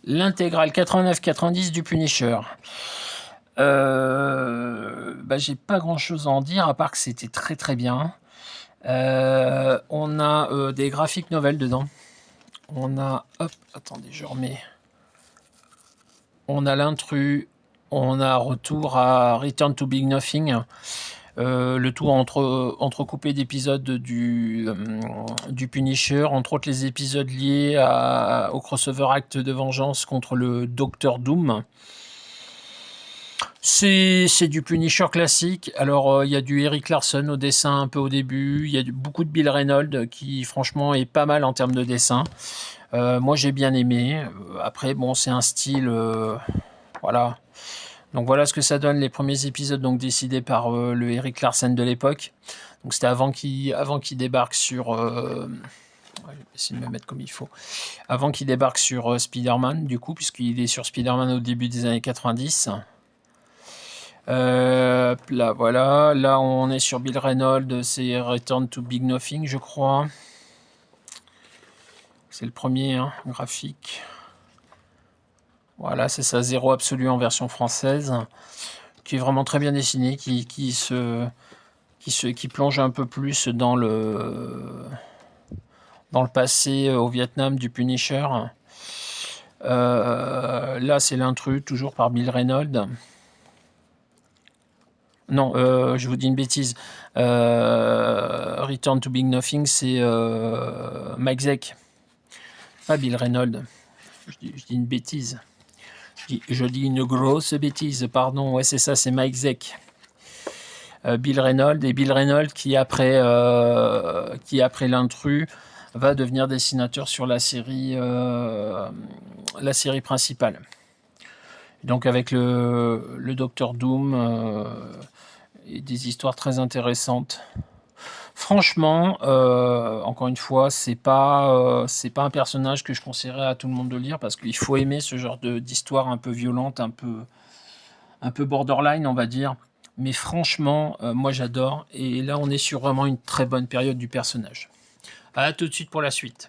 L'intégrale 89-90 du Punisher. J'ai pas grand chose à en dire à part que c'était très très bien. On a des graphiques novels dedans. On a, hop, attendez, je remets. On a l'intrus, on a retour à Return to Big Nothing. Le tout entrecoupé d'épisodes du Punisher, entre autres les épisodes liés au crossover acte de vengeance contre le Docteur Doom. C'est du Punisher classique. Alors, il y a du Eric Larson au dessin un peu au début. Il y a beaucoup de Bill Reynolds qui, franchement, est pas mal en termes de dessin. Moi, j'ai bien aimé. Après, bon, c'est un style... voilà. Donc, voilà ce que ça donne, les premiers épisodes donc décidés par le Eric Larson de l'époque. Donc, c'était avant qu'il débarque sur... ouais, je vais essayer de me mettre comme il faut. Avant qu'il débarque sur Spider-Man, du coup, puisqu'il est sur Spider-Man au début des années 90. Là, voilà. Là, on est sur Bill Reynolds. C'est Return to Big Nothing, je crois. C'est le premier graphique. Voilà, c'est ça, Zéro Absolu en version française, qui est vraiment très bien dessiné, qui plonge un peu plus dans le passé au Vietnam du Punisher. Là, c'est l'intrus, toujours par Bill Reynolds. Non, je vous dis une bêtise. Return to Big Nothing, c'est Mike Zeck, pas Bill Reynolds. Je dis une bêtise. Je dis une grosse bêtise, pardon. Ouais, c'est ça, c'est Mike Zeck. Bill Reynolds, et Bill Reynolds qui après l'intrus va devenir dessinateur sur la série principale. Donc avec le Docteur Doom et des histoires très intéressantes. Franchement, encore une fois, c'est pas un personnage que je conseillerais à tout le monde de lire parce qu'il faut aimer ce genre d'histoire un peu violente, un peu borderline, on va dire. Mais franchement, moi j'adore. Et là, on est sur vraiment une très bonne période du personnage. À tout de suite pour la suite.